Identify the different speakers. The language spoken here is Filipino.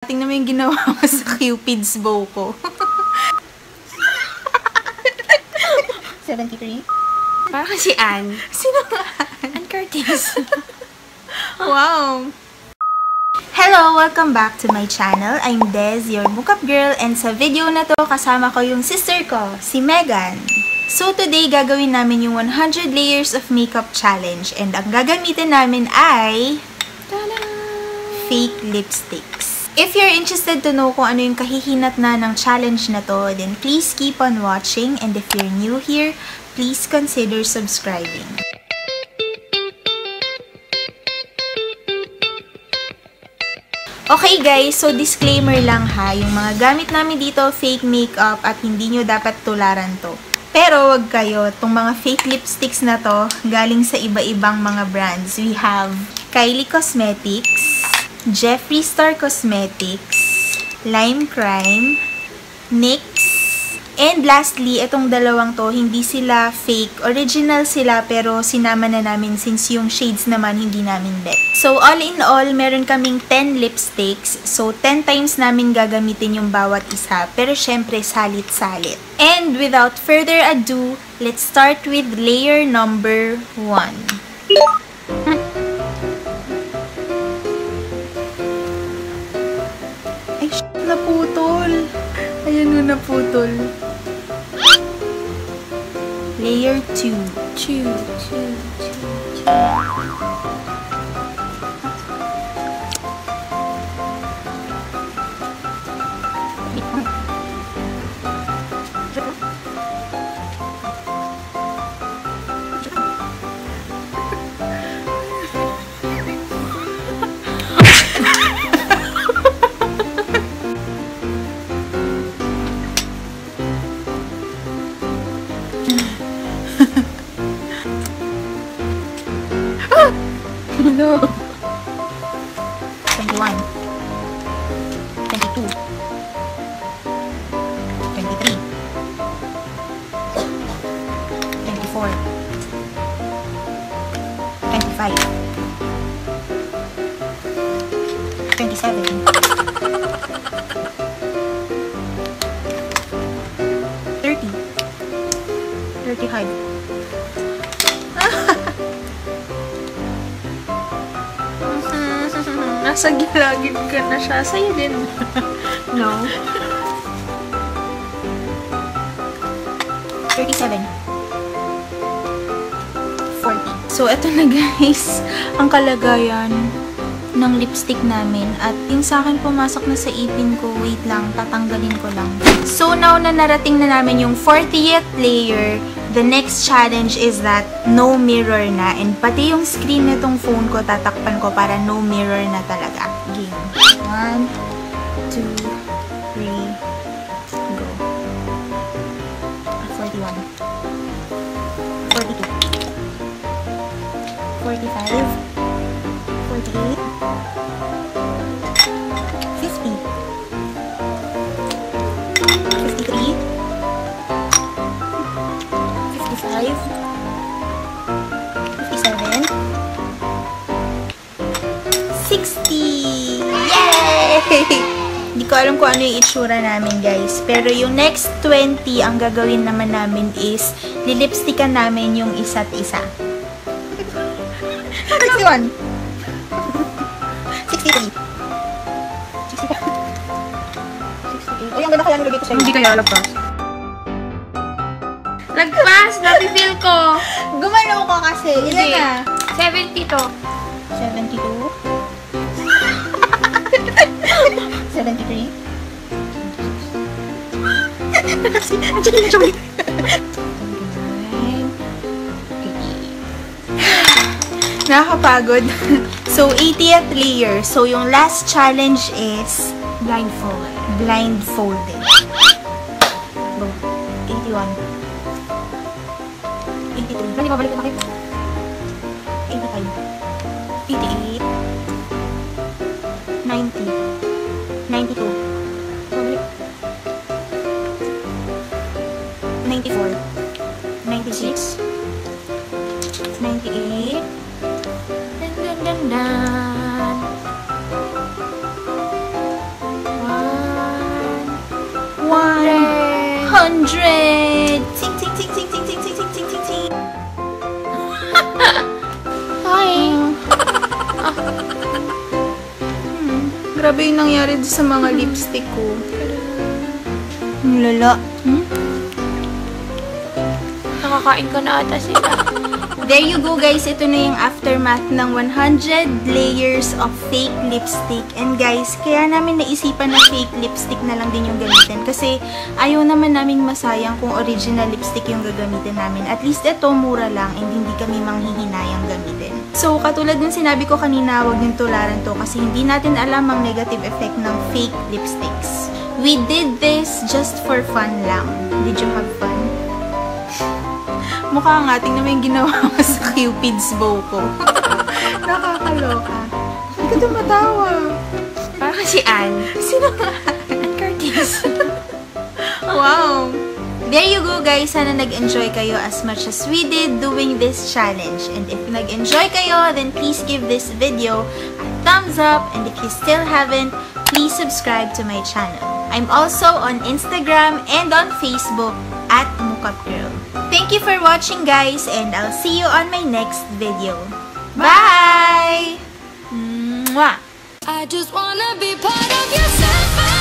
Speaker 1: Tingnan mo yung ginawa mo sa Cupid's bow ko.
Speaker 2: 73?
Speaker 3: Parang si Ann.
Speaker 1: Sino nga?
Speaker 3: Ann Curtis.
Speaker 1: Wow! Hello! Welcome back to my channel. I'm Des, your makeup girl, and sa video na to, kasama ko yung sister ko, si Megan. So today, gagawin namin yung 100 layers of makeup challenge, and ang gagamitin namin ay fake lipsticks. If you're interested to know kung ano yung kahihinat na ng challenge na to, then please keep on watching, and if you're new here, please consider subscribing. Okay guys, so disclaimer lang ha, yung mga gamit namin dito, fake makeup at hindi nyo dapat tularan to. Pero wag kayo, itong mga fake lipsticks na to, galing sa iba-ibang mga brands. We have Kylie Cosmetics, Jeffree Star Cosmetics, Lime Crime, NYX, and lastly, itong dalawang to, hindi sila fake. Original sila pero sinama na namin since yung shades naman hindi namin bet. So all in all, meron kaming 10 lipsticks. So 10 times namin gagamitin yung bawat isa. Pero syempre, salit-salit. And without further ado, let's start with layer number 1. Ay, naputol. Ayan na, naputol. Layer 2.
Speaker 2: No.
Speaker 1: 21, 22, 23, 24, 25, 27, 30, 35. Nasa gilagid ka na siya. Sa'yo din.
Speaker 3: No.
Speaker 1: 37. 40. So, eto na guys. Ang kalagayan ng lipstick namin. At yung sa akin pumasok na sa ipin ko. Wait lang. Tatanggalin ko lang. So, now na narating na namin yung 40th layer. The next challenge is that no mirror na. And pati yung screen nitong phone ko, tatakpan ko para no mirror na talaga. Game. 1, 2, 3, go. 41. 42. 45. 48. 50. 53. 55, 57, 60! Yay! Hindi ko alam kung ano yung itsura namin, guys. Pero yung next 20, ang gagawin naman namin is lilipstickan namin yung isa't isa. 61, 63, 65, 68. Ay, ang ganda kaya nilagay ko sa'yo.
Speaker 3: Hindi kaya lagpas. Lagpas! Napi-feel ko!
Speaker 1: Gumalaw ka kasi. Ilan na?
Speaker 3: 70 to.
Speaker 1: 72. 73. Nakakapagod. So, 80th layer. So, yung last challenge is
Speaker 3: Blindfold.
Speaker 1: blindfolded. Go. 81. 83.
Speaker 3: Hindi mabalik na kayo.
Speaker 1: 85. 88. 90. 92.
Speaker 3: Mabalik.
Speaker 1: 94. 96. 98.
Speaker 3: Dan dan dan dan.
Speaker 1: 100! Sing, sing, sing, sing, sing, sing, sing, sing, sing, sing, sing.
Speaker 3: Hi.
Speaker 1: Grabe yung nangyari sa mga lipstick ko. Ang lala.
Speaker 3: Nakakain ko na ata sila.
Speaker 1: There you go guys, ito na yung aftermath ng 100 layers of fake lipstick. And guys, kaya namin naisipan na fake lipstick na lang din yung gamitin. Kasi ayaw naman naming masayang kung original lipstick yung gagamitin namin. At least ito, mura lang and hindi kami manghihinayang gamitin. So, katulad ng sinabi ko kanina, huwag niyong tularan to kasi hindi natin alam ang negative effect ng fake lipsticks. We did this just for fun lang. Did you have fun? Mukha nga, tingnan mo yung ginawa mo sa Cupid's bow ko. Nakakaloka. Hindi ka tumatawa.
Speaker 3: Parang si Anne.
Speaker 1: Sino nga?
Speaker 3: Anne Curtis.
Speaker 1: Wow! There you go guys. Sana nag-enjoy kayo as much as we did doing this challenge. And if nag-enjoy kayo, then please give this video a thumbs up. And if you still haven't, please subscribe to my channel. I'm also on Instagram and on Facebook at MookupGirl. Thank you for watching guys and I'll see you on my next video. Bye! Mwah!
Speaker 4: I just wanna be part of your sapphire.